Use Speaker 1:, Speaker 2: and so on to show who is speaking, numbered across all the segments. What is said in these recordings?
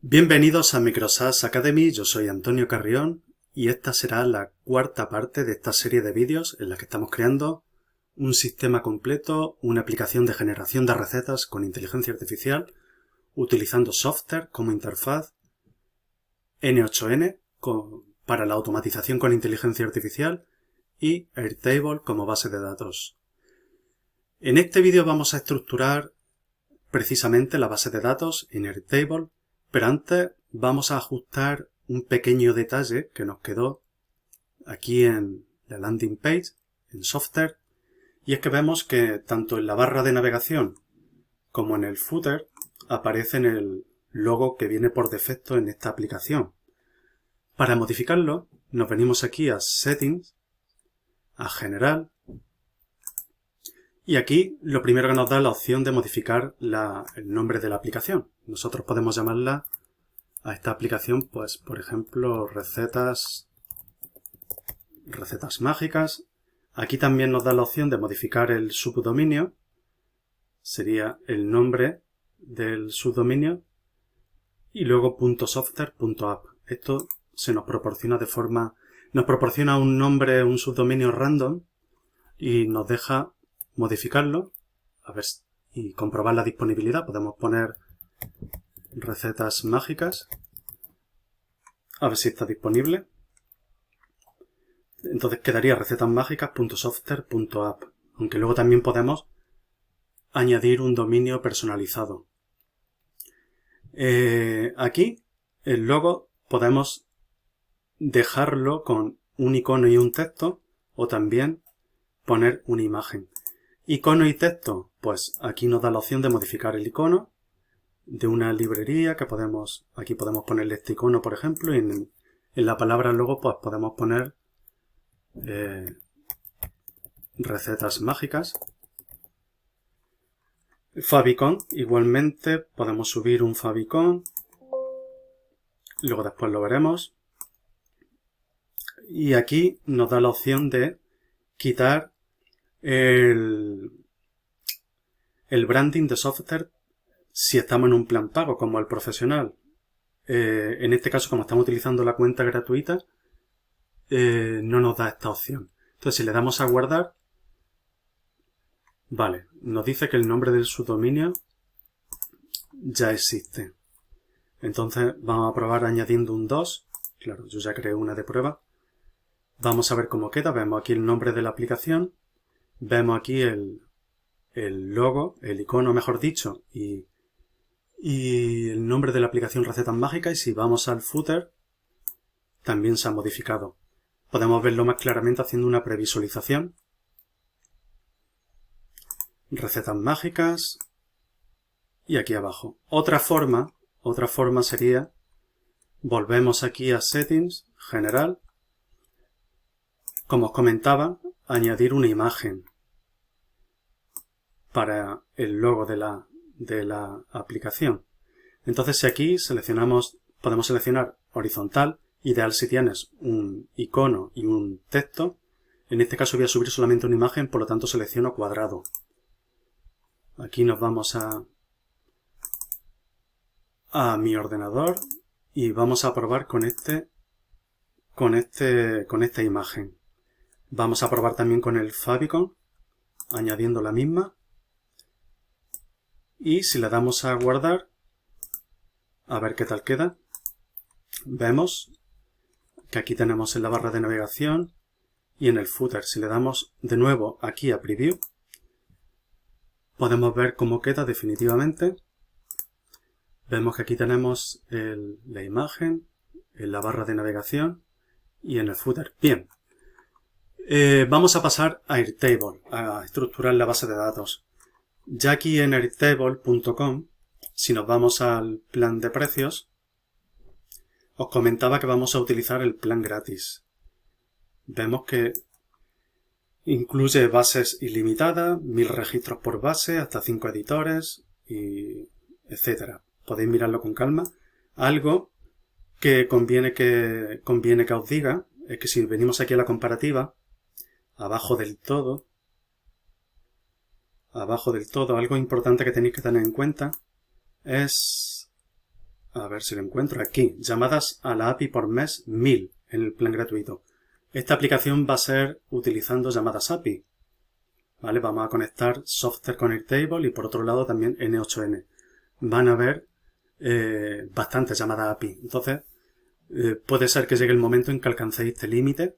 Speaker 1: Bienvenidos a Microsas Academy, yo soy Antonio Carrión y esta será la cuarta parte de esta serie de vídeos en la que estamos creando un sistema completo, una aplicación de generación de recetas con inteligencia artificial utilizando Software como interfaz, N8N para la automatización con inteligencia artificial y Airtable como base de datos. En este vídeo vamos a estructurar precisamente la base de datos en Airtable, pero antes vamos a ajustar un pequeño detalle que nos quedó aquí en la landing page, en Software, y es que vemos que tanto en la barra de navegación como en el footer aparece el logo que viene por defecto en esta aplicación. Para modificarlo, nos venimos aquí a Settings, a General, y aquí lo primero que nos da es la opción de modificar el nombre de la aplicación. Nosotros podemos llamarla a esta aplicación, pues, por ejemplo, recetas mágicas. Aquí también nos da la opción de modificar el subdominio. Sería el nombre del subdominio y luego .software.app. Esto se nos proporciona nos proporciona un nombre, un subdominio random y nos deja modificarlo y comprobar la disponibilidad. Podemos poner recetas mágicas, a ver si está disponible. Entonces quedaría recetasmágicas.software.app, aunque luego también podemos añadir un dominio personalizado. Aquí el logo podemos dejarlo con un icono y un texto, o también poner una imagen. Icono y texto, pues aquí nos da la opción de modificar el icono de una librería que aquí podemos ponerle este icono, por ejemplo, y en la palabra logo pues podemos poner recetas mágicas. Favicon, igualmente podemos subir un favicon, luego después lo veremos. Y aquí nos da la opción de quitar el branding de software si estamos en un plan pago como el profesional. En este caso, como estamos utilizando la cuenta gratuita, no nos da esta opción. Entonces, si le damos a guardar, vale, nos dice que el nombre del subdominio ya existe. Entonces, vamos a probar añadiendo un 2. Claro, yo ya creé una de prueba. Vamos a ver cómo queda. Vemos aquí el nombre de la aplicación. Vemos aquí el logo, el icono, mejor dicho, y el nombre de la aplicación Recetas Mágicas. Y si vamos al footer, también se ha modificado. Podemos verlo más claramente haciendo una previsualización. Recetas mágicas. Y aquí abajo. Otra forma sería, volvemos aquí a Settings, General. Como os comentaba, añadir una imagen para el logo de la aplicación. Entonces, si aquí podemos seleccionar horizontal, ideal si tienes un icono y un texto. En este caso voy a subir solamente una imagen, por lo tanto selecciono cuadrado. Aquí nos vamos a mi ordenador y vamos a probar con esta imagen. Vamos a probar también con el favicon, añadiendo la misma. Y si le damos a guardar, a ver qué tal queda, vemos que aquí tenemos en la barra de navegación y en el footer. Si le damos de nuevo aquí a Preview, podemos ver cómo queda definitivamente. Vemos que aquí tenemos la imagen en la barra de navegación y en el footer. Bien. Vamos a pasar a Airtable, a estructurar la base de datos. Ya aquí en airtable.com, si nos vamos al plan de precios, os comentaba que vamos a utilizar el plan gratis. Vemos que incluye bases ilimitadas, 1000 registros por base, hasta 5 editores, etc. Podéis mirarlo con calma. Algo que conviene que os diga es que si venimos aquí a la comparativa, abajo del todo, algo importante que tenéis que tener en cuenta es a ver si lo encuentro aquí, llamadas a la API por mes 1000 en el plan gratuito. Esta aplicación va a ser utilizando llamadas API. ¿Vale? Vamos a conectar Software con Airtable y por otro lado también N8N. Van a haber bastantes llamadas API. Entonces, puede ser que llegue el momento en que alcancéis este límite.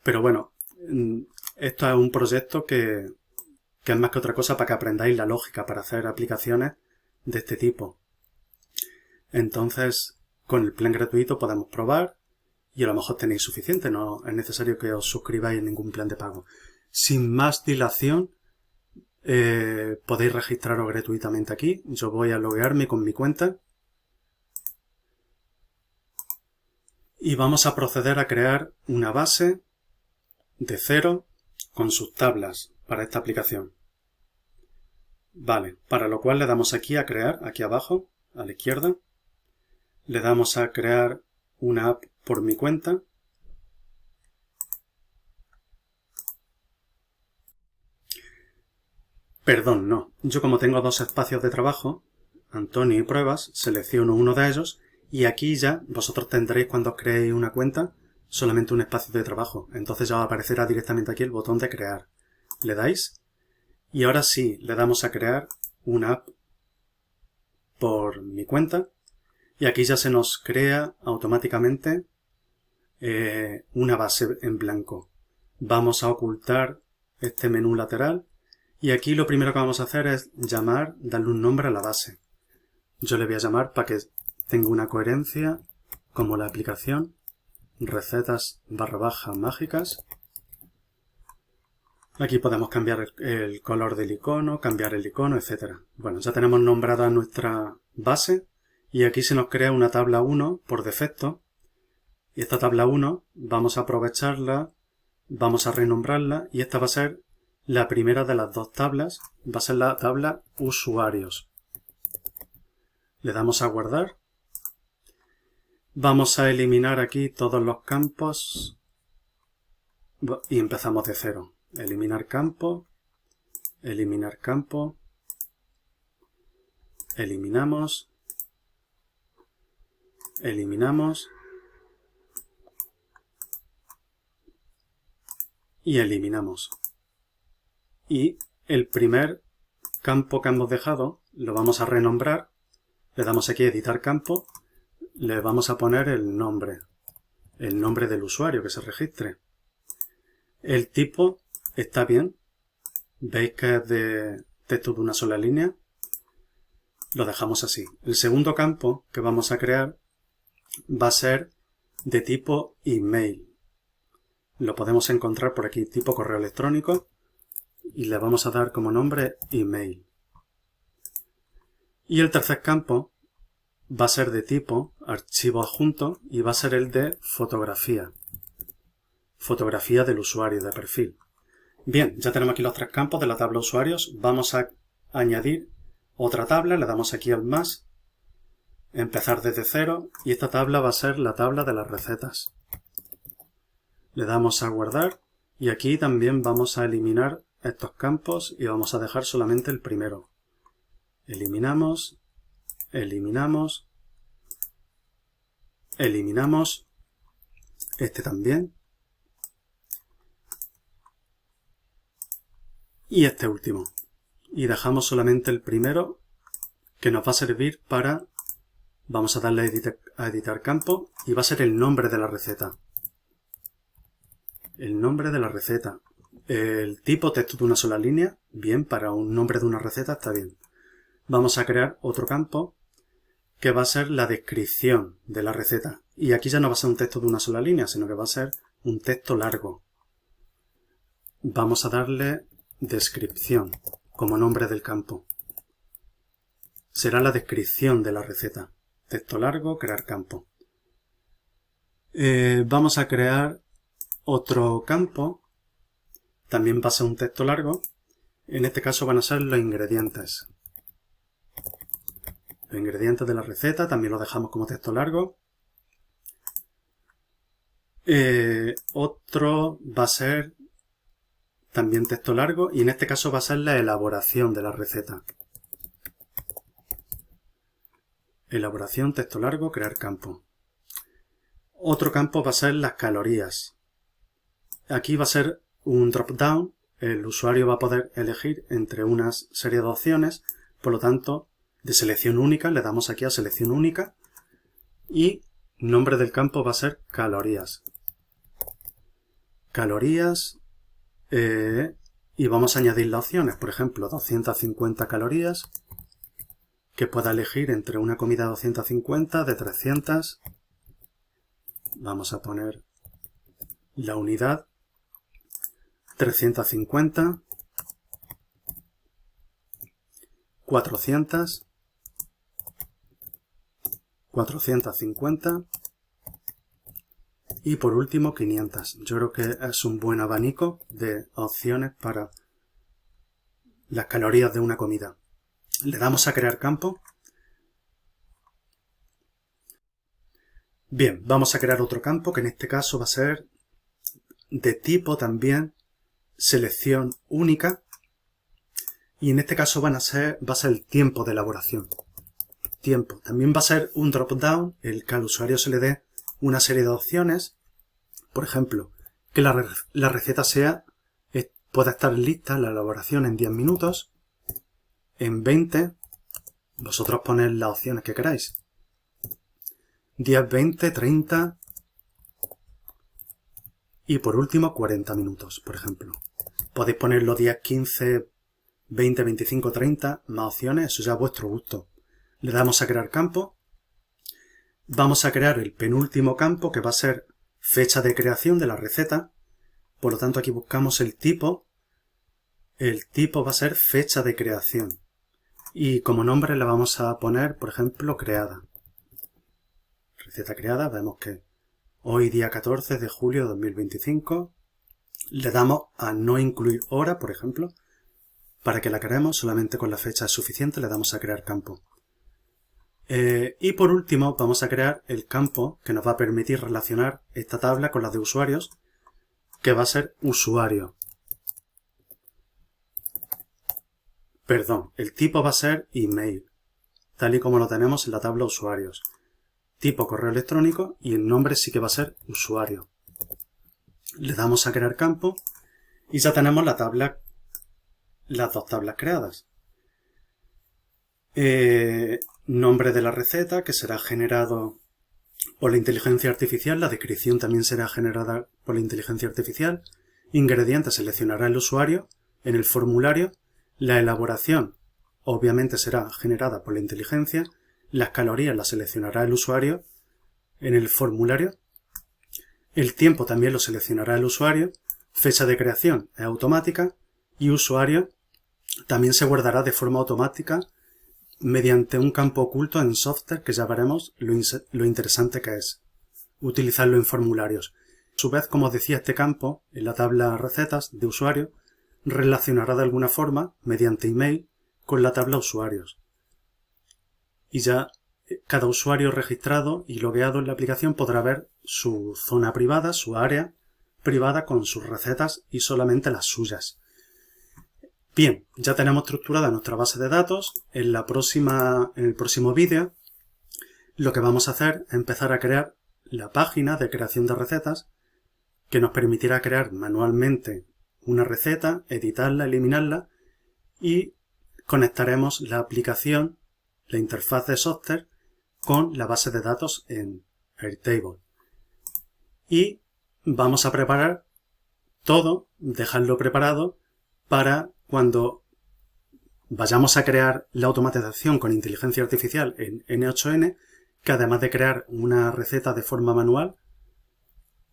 Speaker 1: Pero bueno, esto es un proyecto que es más que otra cosa para que aprendáis la lógica para hacer aplicaciones de este tipo. Entonces, con el plan gratuito podemos probar y a lo mejor tenéis suficiente, no es necesario que os suscribáis en ningún plan de pago. Sin más dilación, podéis registraros gratuitamente aquí. Yo voy a loguearme con mi cuenta y vamos a proceder a crear una base de cero con sus tablas para esta aplicación. Vale, para lo cual le damos aquí a crear, aquí abajo, a la izquierda. Le damos a crear una app por mi cuenta. Perdón, no. Yo como tengo dos espacios de trabajo, Antonio y pruebas, selecciono uno de ellos y aquí ya vosotros tendréis cuando os creéis una cuenta solamente un espacio de trabajo. Entonces ya os aparecerá directamente aquí el botón de crear. Le dais y ahora sí le damos a crear una app por mi cuenta y aquí ya se nos crea automáticamente una base en blanco. Vamos a ocultar este menú lateral y aquí lo primero que vamos a hacer es darle un nombre a la base. Yo le voy a llamar para que tenga una coherencia como la aplicación recetas_mágicas. Aquí podemos cambiar el color del icono, cambiar el icono, etc. Bueno, ya tenemos nombrada nuestra base y aquí se nos crea una tabla 1 por defecto. Y esta tabla 1 vamos a aprovecharla, vamos a renombrarla y esta va a ser la primera de las dos tablas, va a ser la tabla usuarios. Le damos a guardar. Vamos a eliminar aquí todos los campos y empezamos de cero. Eliminar campo, eliminar campo, eliminamos, eliminamos y eliminamos. Y el primer campo que hemos dejado lo vamos a renombrar. Le damos aquí a editar campo, le vamos a poner el nombre del usuario que se registre. El tipo está bien, veis que es de texto de una sola línea, lo dejamos así. El segundo campo que vamos a crear va a ser de tipo email. Lo podemos encontrar por aquí, tipo correo electrónico, y le vamos a dar como nombre email. Y el tercer campo va a ser de tipo archivo adjunto y va a ser el de fotografía. Fotografía del usuario de perfil. Bien, ya tenemos aquí los tres campos de la tabla usuarios. Vamos a añadir otra tabla, le damos aquí al más, empezar desde cero y esta tabla va a ser la tabla de las recetas. Le damos a guardar y aquí también vamos a eliminar estos campos y vamos a dejar solamente el primero. Eliminamos, eliminamos, eliminamos, este también y este último. Y dejamos solamente el primero que nos va a servir para, vamos a darle a editar campo y va a ser el nombre de la receta. El nombre de la receta. El tipo texto de una sola línea, bien, para un nombre de una receta está bien. Vamos a crear otro campo que va a ser la descripción de la receta. Y aquí ya no va a ser un texto de una sola línea, sino que va a ser un texto largo. Vamos a darle descripción como nombre del campo. Será la descripción de la receta. Texto largo, crear campo. Vamos a crear otro campo. También va a ser un texto largo. En este caso van a ser los ingredientes. Los ingredientes de la receta también lo dejamos como texto largo. Otro va a ser también texto largo y en este caso va a ser la elaboración de la receta. elaboración, texto largo, crear campo. Otro campo va a ser las calorías. Aquí va a ser un drop-down. El usuario va a poder elegir entre una serie de opciones. Por lo tanto, de selección única, le damos aquí a selección única. Y nombre del campo va a ser calorías. Calorías. Y vamos a añadir las opciones. Por ejemplo, 250 calorías. Que pueda elegir entre una comida de 250, de 300. Vamos a poner la unidad. 350. 400. 450. Y por último 500. Yo creo que es un buen abanico de opciones para las calorías de una comida. Le damos a crear campo. Bien, vamos a crear otro campo que en este caso va a ser de tipo también selección única. Y en este caso va a ser el tiempo de elaboración. Tiempo. También va a ser un drop down, el que al usuario se le dé una serie de opciones. Por ejemplo, que la receta pueda estar lista, la elaboración en 10 minutos, en 20, vosotros poned las opciones que queráis. 10, 20, 30 y por último 40 minutos, por ejemplo. Podéis poner los 10, 15, 20, 25, 30, más opciones, eso ya a vuestro gusto. Le damos a crear campo. Vamos a crear el penúltimo campo que va a ser fecha de creación de la receta. Por lo tanto aquí buscamos el tipo. El tipo va a ser fecha de creación. Y como nombre le vamos a poner, por ejemplo, creada. Receta creada, vemos que hoy día 14 de julio de 2025. Le damos a no incluir hora, por ejemplo. Para que la creemos, solamente con la fecha es suficiente, le damos a crear campo. Y por último vamos a crear el campo que nos va a permitir relacionar esta tabla con la de usuarios, que va a ser usuario. Perdón, el tipo va a ser email, tal y como lo tenemos en la tabla usuarios. Tipo correo electrónico y el nombre sí que va a ser usuario. Le damos a crear campo y ya tenemos las dos tablas creadas. Nombre de la receta, que será generado por la inteligencia artificial. La descripción también será generada por la inteligencia artificial. Ingredientes seleccionará el usuario en el formulario. La elaboración obviamente será generada por la inteligencia. Las calorías las seleccionará el usuario en el formulario. El tiempo también lo seleccionará el usuario. Fecha de creación es automática. Y usuario también se guardará de forma automática mediante un campo oculto en software, que ya veremos lo interesante que es utilizarlo en formularios. A su vez, como os decía, este campo en la tabla recetas de usuario relacionará de alguna forma mediante email con la tabla usuarios. Y ya cada usuario registrado y logueado en la aplicación podrá ver su zona privada, su área privada con sus recetas y solamente las suyas. Bien, ya tenemos estructurada nuestra base de datos. En el próximo vídeo lo que vamos a hacer es empezar a crear la página de creación de recetas, que nos permitirá crear manualmente una receta, editarla, eliminarla, y conectaremos la aplicación, la interfaz de software, con la base de datos en Airtable. Y vamos a preparar todo, dejarlo preparado para cuando vayamos a crear la automatización con inteligencia artificial en N8N, que además de crear una receta de forma manual,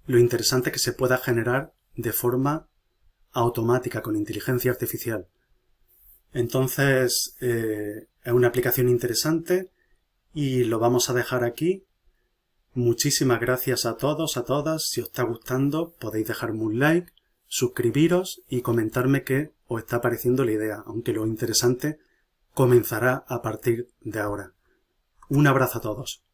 Speaker 1: lo interesante es que se pueda generar de forma automática con inteligencia artificial. Entonces es una aplicación interesante y lo vamos a dejar aquí. Muchísimas gracias a todos, a todas. Si os está gustando podéis dejarme un like, suscribiros y comentarme qué os está pareciendo la idea, aunque lo interesante comenzará a partir de ahora. Un abrazo a todos.